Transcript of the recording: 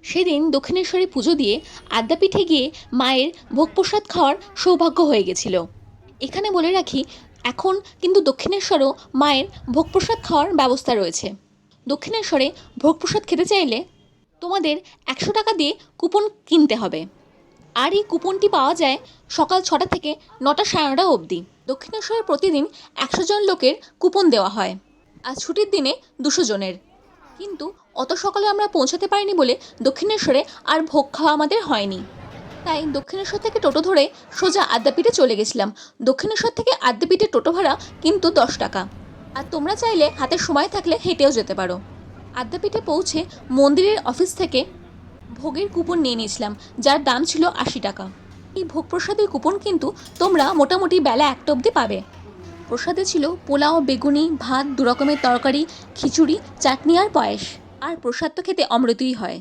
সেদিন দক্ষিণেশ্বরে পুজো দিয়ে আদ্যাপীঠে গিয়ে মায়ের ভোগ প্রসাদ খাওয়ার সৌভাগ্য হয়ে গেছিল। এখানে বলে রাখি, এখন কিন্তু দক্ষিণেশ্বরেও মায়ের ভোগ প্রসাদ খাওয়ার ব্যবস্থা রয়েছে। দক্ষিণেশ্বরে ভোগ প্রসাদ খেতে চাইলে তোমাদের 100 টাকা দিয়ে কুপন কিনতে হবে। আর এই কুপনটি পাওয়া যায় সকাল 6টা থেকে 9টা 9:30 অবধি। দক্ষিণেশ্বরে প্রতিদিন 100 জন লোকের কুপন দেওয়া হয়, আর ছুটির দিনে 200 জনের। কিন্তু অত সকালে আমরা পৌঁছাতে পারিনি বলে দক্ষিণেশ্বরে আর ভোগ খাওয়া আমাদের হয়নি। তাই দক্ষিণেশ্বর থেকে টোটো ধরে সোজা আদ্যাপীঠে চলে গেছিলাম। দক্ষিণেশ্বর থেকে আদ্যাপীঠে টোটো ভাড়া কিন্তু 10 টাকা। আর তোমরা চাইলে হাতে সময় থাকলে হেঁটেও যেতে পারো। আদ্যাপীঠে পৌঁছে মন্দিরের অফিস থেকে ভোগের কুপন নিয়ে নিয়েছিলাম, যার দাম ছিল 80 টাকা। এই ভোগ প্রসাদের কুপন কিন্তু তোমরা মোটামুটি বেলা 1টা অবধি পাবে। প্রসাদে ছিল পোলাও, বেগুনি, ভাত, 2 রকমের তরকারি, খিচুড়ি, চাটনি আর পায়েস। আর প্রসাদ তো খেতে অমৃতই হয়।